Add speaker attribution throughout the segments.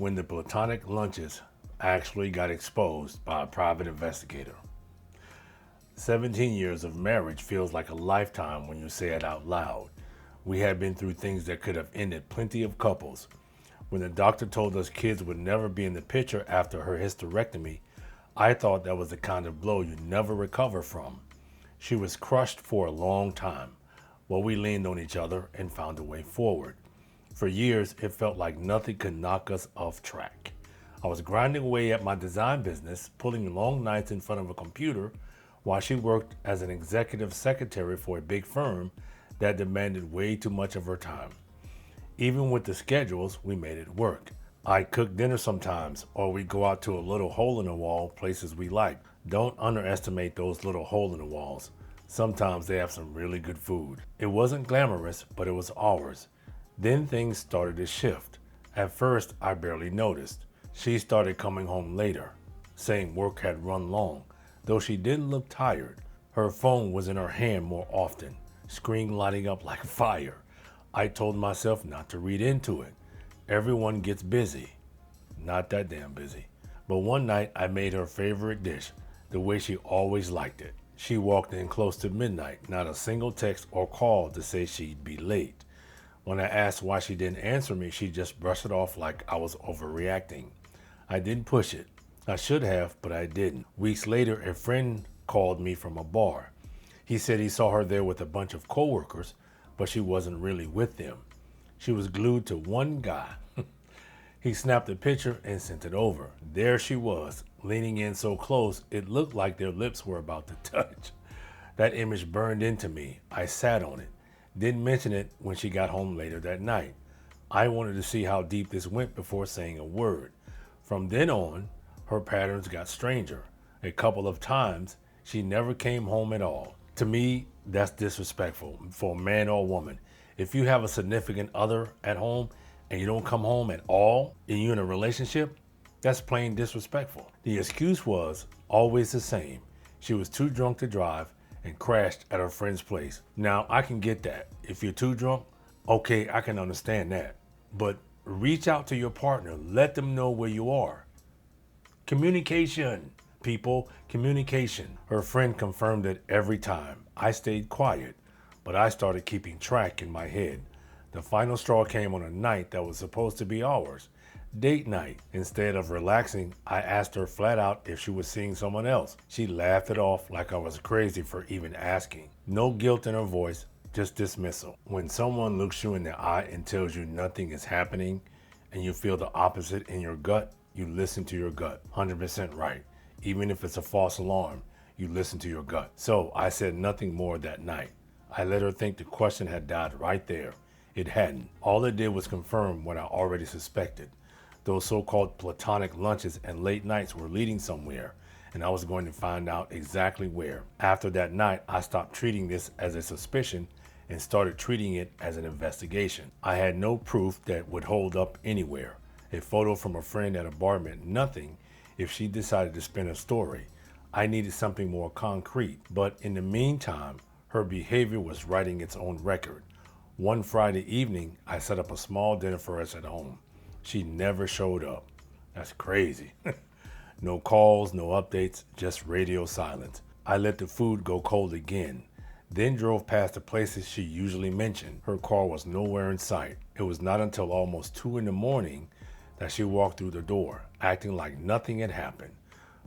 Speaker 1: when the Platonic lunches actually got exposed by a private investigator. 17 years of marriage feels like a lifetime when you say it out loud. We had been through things that could have ended plenty of couples. When the doctor told us kids would never be in the picture after her hysterectomy, I thought that was the kind of blow you never recover from. She was crushed for a long time, while we leaned on each other and found a way forward. For years, it felt like nothing could knock us off track. I was grinding away at my design business, pulling long nights in front of a computer, while she worked as an executive secretary for a big firm that demanded way too much of her time. Even with the schedules, we made it work. I'd cook dinner sometimes, or we'd go out to a little hole in the wall places we liked. Don't underestimate those little hole in the walls. Sometimes they have some really good food. It wasn't glamorous, but it was ours. Then things started to shift. At first, I barely noticed. She started coming home later, saying work had run long. Though she didn't look tired, her phone was in her hand more often, screen lighting up like fire. I told myself not to read into it. Everyone gets busy. Not that damn busy. But one night I made her favorite dish, the way she always liked it. She walked in close to midnight, not a single text or call to say she'd be late. When I asked why she didn't answer me, she just brushed it off like I was overreacting. I didn't push it. I should have, but I didn't. Weeks later, a friend called me from a bar. He said he saw her there with a bunch of coworkers, but she wasn't really with them. She was glued to one guy. He snapped a picture and sent it over. There she was, leaning in so close it looked like their lips were about to touch. That image burned into me. I sat on it. Didn't mention it when she got home later that night. I wanted to see how deep this went before saying a word. From then on, her patterns got stranger. A couple of times, she never came home at all. To me, that's disrespectful for a man or woman. If you have a significant other at home and you don't come home at all, and you're in a relationship, that's plain disrespectful. The excuse was always the same. She was too drunk to drive and crashed at her friend's place. Now, I can get that. If you're too drunk, okay, I can understand that. But reach out to your partner. Let them know where you are. Communication, people, communication. Her friend confirmed it every time. I stayed quiet, but I started keeping track in my head. The final straw came on a night that was supposed to be ours. Date night. Instead of relaxing, I asked her flat out if she was seeing someone else. She laughed it off like I was crazy for even asking. No guilt in her voice, just dismissal. When someone looks you in the eye and tells you nothing is happening and you feel the opposite in your gut, you listen to your gut. 100% right. Even if it's a false alarm, you listen to your gut. So I said nothing more that night. I let her think the question had died right there. It hadn't. All it did was confirm what I already suspected. Those so-called platonic lunches and late nights were leading somewhere, and I was going to find out exactly where. After that night, I stopped treating this as a suspicion and started treating it as an investigation. I had no proof that would hold up anywhere. A photo from a friend at a bar meant nothing if she decided to spin a story. I needed something more concrete, but in the meantime, her behavior was writing its own record. One Friday evening, I set up a small dinner for us at home. She never showed up. That's crazy. No calls, no updates, just radio silence. I let the food go cold again, then drove past the places she usually mentioned. Her car was nowhere in sight. It was not until almost 2 in the morning that she walked through the door, acting like nothing had happened.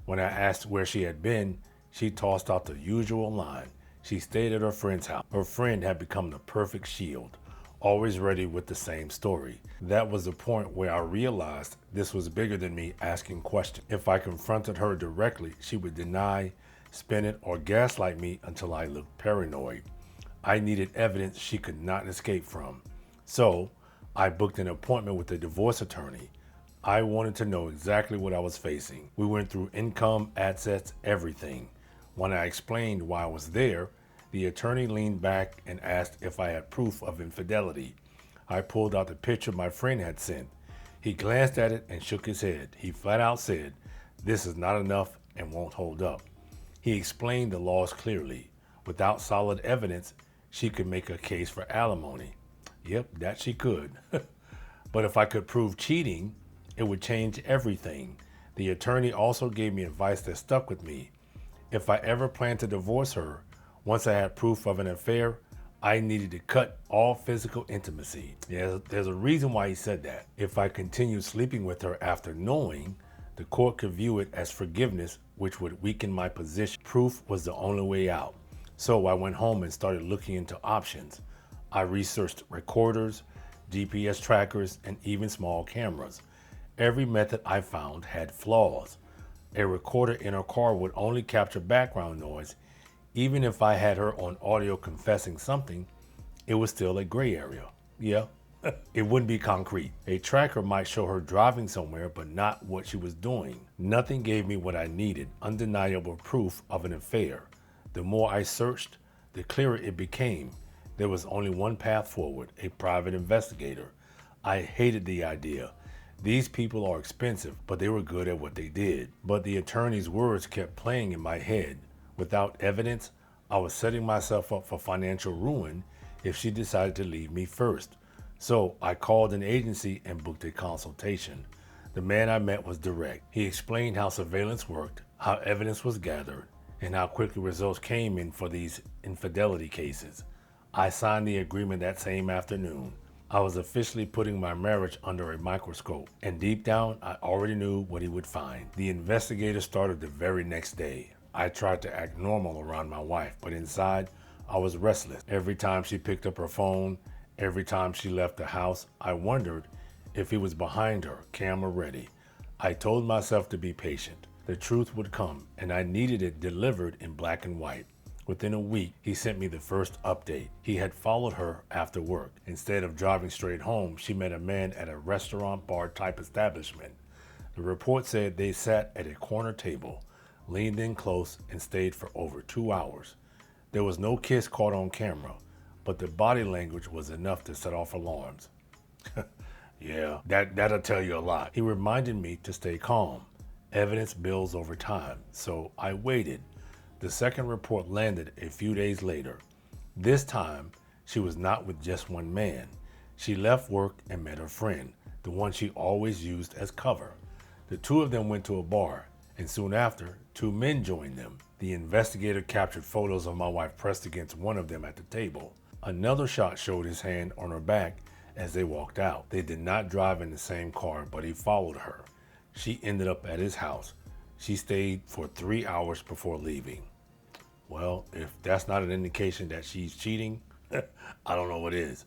Speaker 1: When I asked where she had been, she tossed out the usual line. She stayed at her friend's house. Her friend had become the perfect shield, always ready with the same story. That was the point where I realized this was bigger than me asking questions. If I confronted her directly, she would deny, spin it, or gaslight me until I looked paranoid. I needed evidence she could not escape from. So I booked an appointment with a divorce attorney. I wanted to know exactly what I was facing. We went through income, assets, everything. When I explained why I was there, the attorney leaned back and asked if I had proof of infidelity. I pulled out the picture my friend had sent. He glanced at it and shook his head. He flat out said, "This is not enough and won't hold up." He explained the laws clearly. Without solid evidence, she could make a case for alimony. Yep, that she could. But if I could prove cheating, It would change everything. The attorney also gave me advice that stuck with me. If I ever planned to divorce her, once I had proof of an affair, I needed to cut all physical intimacy. Yeah, there's a reason why he said that. If I continued sleeping with her after knowing, the court could view it as forgiveness, which would weaken my position. Proof was the only way out. So I went home and started looking into options. I researched recorders, GPS trackers, and even small cameras. Every method I found had flaws. A recorder in her car would only capture background noise. Even if I had her on audio confessing something, it was still a gray area. Yeah, it wouldn't be concrete. A tracker might show her driving somewhere, but not what she was doing. Nothing gave me what I needed, undeniable proof of an affair. The more I searched, the clearer it became. There was only one path forward, a private investigator. I hated the idea. These people are expensive, but they were good at what they did. But the attorney's words kept playing in my head. Without evidence, I was setting myself up for financial ruin if she decided to leave me first. So I called an agency and booked a consultation. The man I met was direct. He explained how surveillance worked, how evidence was gathered, and how quickly results came in for these infidelity cases. I signed the agreement that same afternoon. I was officially putting my marriage under a microscope, and deep down, I already knew what he would find. The investigator started the very next day. I tried to act normal around my wife, but inside, I was restless. Every time she picked up her phone, every time she left the house, I wondered if he was behind her, camera ready. I told myself to be patient. The truth would come, and I needed it delivered in black and white. Within a week, he sent me the first update. He had followed her after work. Instead of driving straight home, she met a man at a restaurant bar type establishment. The report said they sat at a corner table, leaned in close, and stayed for over 2 hours. There was no kiss caught on camera, but the body language was enough to set off alarms. Yeah, that'll tell you a lot. He reminded me to stay calm. Evidence builds over time, so I waited. The second report landed a few days later. This time, she was not with just one man. She left work and met her friend, the one she always used as cover. The two of them went to a bar, and soon after, two men joined them. The investigator captured photos of my wife pressed against one of them at the table. Another shot showed his hand on her back as they walked out. They did not drive in the same car, but he followed her. She ended up at his house. She stayed for 3 hours before leaving. Well, if that's not an indication that she's cheating, I don't know what is.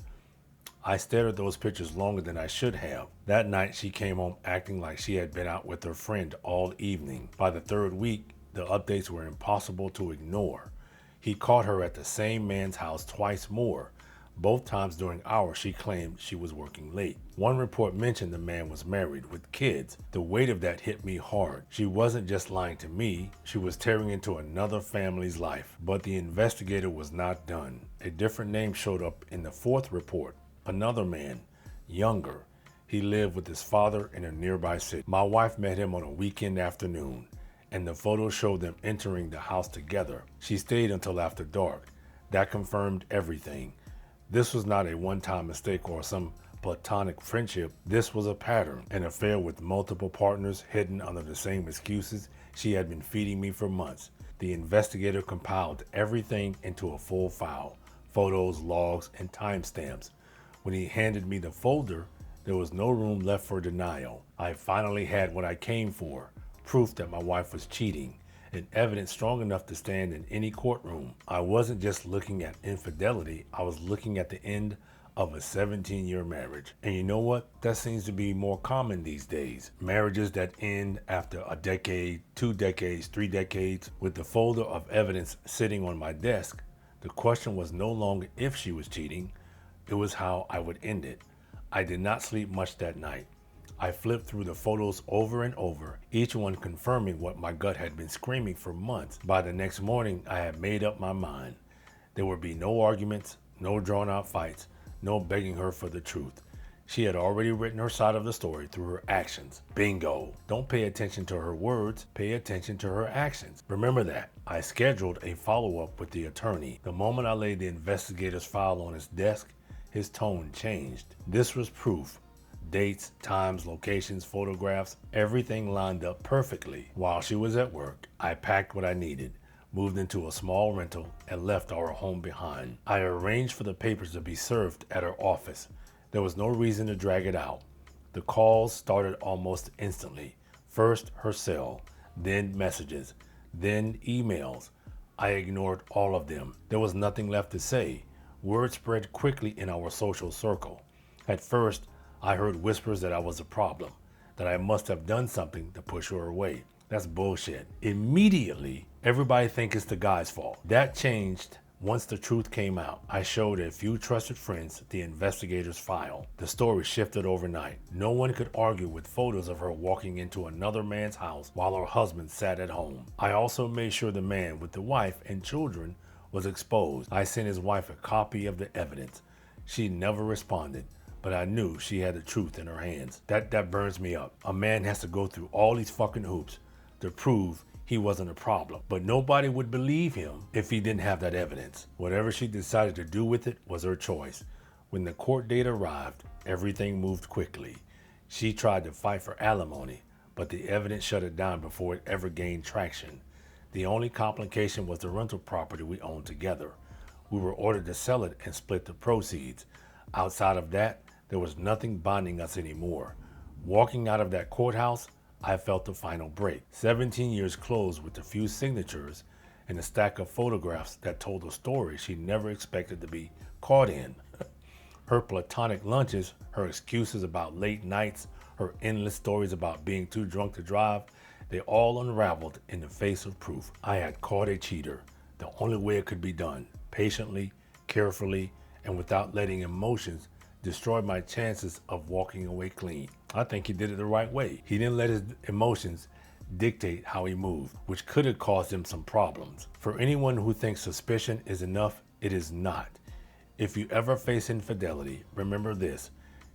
Speaker 1: I stared at those pictures longer than I should have. That night, she came home acting like she had been out with her friend all evening. By the third week, the updates were impossible to ignore. He caught her at the same man's house twice more. Both times during hours she claimed she was working late. One report mentioned the man was married with kids. The weight of that hit me hard. She wasn't just lying to me, she was tearing into another family's life. But the investigator was not done. A different name showed up in the fourth report. Another man, younger. He lived with his father in a nearby city. My wife met him on a weekend afternoon, and the photos showed them entering the house together. She stayed until after dark. That confirmed everything. This was not a one-time mistake or some platonic friendship. This was a pattern, an affair with multiple partners hidden under the same excuses she had been feeding me for months. The investigator compiled everything into a full file, photos, logs, and timestamps. When he handed me the folder, there was no room left for denial. I finally had what I came for, proof that my wife was cheating, and evidence strong enough to stand in any courtroom. I wasn't just looking at infidelity, I was looking at the end of a 17-year marriage. And you know what? That seems to be more common these days. Marriages that end after a decade, 2 decades, 3 decades. With the folder of evidence sitting on my desk, the question was no longer if she was cheating, it was how I would end it. I did not sleep much that night. I flipped through the photos over and over, each one confirming what my gut had been screaming for months. By the next morning, I had made up my mind. There would be no arguments, no drawn-out fights, no begging her for the truth. She had already written her side of the story through her actions. Bingo! Don't pay attention to her words, pay attention to her actions. Remember that. I scheduled a follow-up with the attorney. The moment I laid the investigator's file on his desk, his tone changed. This was proof. Dates, times, locations, photographs, everything lined up perfectly. While she was at work, I packed what I needed, moved into a small rental, and left our home behind. I arranged for the papers to be served at her office. There was no reason to drag it out. The calls started almost instantly. First her cell, then messages, then emails. I ignored all of them. There was nothing left to say. Word spread quickly in our social circle. At first, I heard whispers that I was a problem, that I must have done something to push her away. That's bullshit. Immediately, everybody thinks it's the guy's fault. That changed once the truth came out. I showed a few trusted friends the investigator's file. The story shifted overnight. No one could argue with photos of her walking into another man's house while her husband sat at home. I also made sure the man with the wife and children was exposed. I sent his wife a copy of the evidence. She never responded, but I knew she had the truth in her hands. That burns me up. A man has to go through all these fucking hoops to prove he wasn't a problem. But nobody would believe him if he didn't have that evidence. Whatever she decided to do with it was her choice. When the court date arrived, everything moved quickly. She tried to fight for alimony, but the evidence shut it down before it ever gained traction. The only complication was the rental property we owned together. We were ordered to sell it and split the proceeds. Outside of that, there was nothing binding us anymore. Walking out of that courthouse, I felt the final break. 17 years closed with a few signatures and a stack of photographs that told a story she never expected to be caught in. Her platonic lunches, her excuses about late nights, her endless stories about being too drunk to drive, they all unraveled in the face of proof. I had caught a cheater, the only way it could be done, patiently, carefully, and without letting emotions destroy my chances of walking away clean. I think he did it the right way. He didn't let his emotions dictate how he moved, which could have caused him some problems. For anyone who thinks suspicion is enough, it is not. If you ever face infidelity, remember this: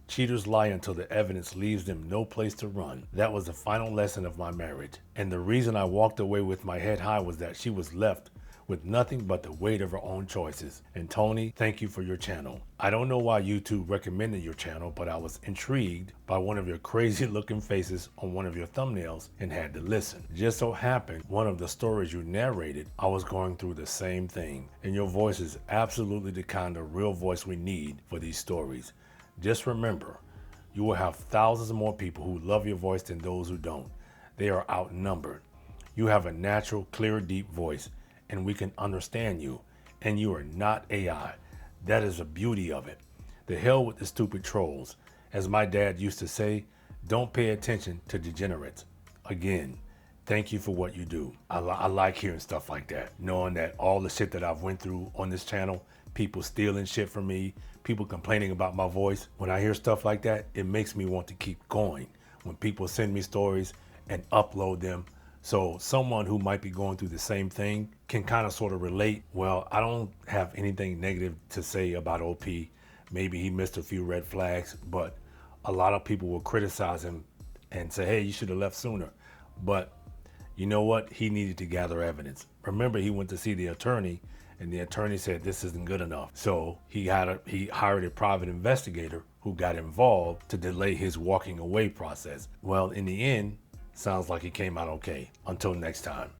Speaker 1: cheaters lie until the evidence leaves them no place to run. That was the final lesson of my marriage. And the reason I walked away with my head high was that she was left with nothing but the weight of her own choices. And Tony, thank you for your channel. I don't know why YouTube recommended your channel, but I was intrigued by one of your crazy looking faces on one of your thumbnails and had to listen. Just so happened, one of the stories you narrated, I was going through the same thing. And your voice is absolutely the kind of real voice we need for these stories. Just remember, you will have thousands more people who love your voice than those who don't. They are outnumbered. You have a natural, clear, deep voice, and we can understand you, and you are not AI. That is the beauty of it. The hell with the stupid trolls. As my dad used to say, don't pay attention to degenerates. Again, thank you for what you do. I like hearing stuff like that, knowing that all the shit that I've went through on this channel, people stealing shit from me, people complaining about my voice. When I hear stuff like that, it makes me want to keep going. When people send me stories and upload them, so someone who might be going through the same thing can kind of sort of relate. Well, I don't have anything negative to say about OP. Maybe he missed a few red flags, but a lot of people will criticize him and say, hey, you should have left sooner. But you know what? He needed to gather evidence. Remember, he went to see the attorney, and the attorney said this isn't good enough. So he hired a private investigator who got involved to delay his walking away process. Well, in the end, sounds like he came out okay. Until next time.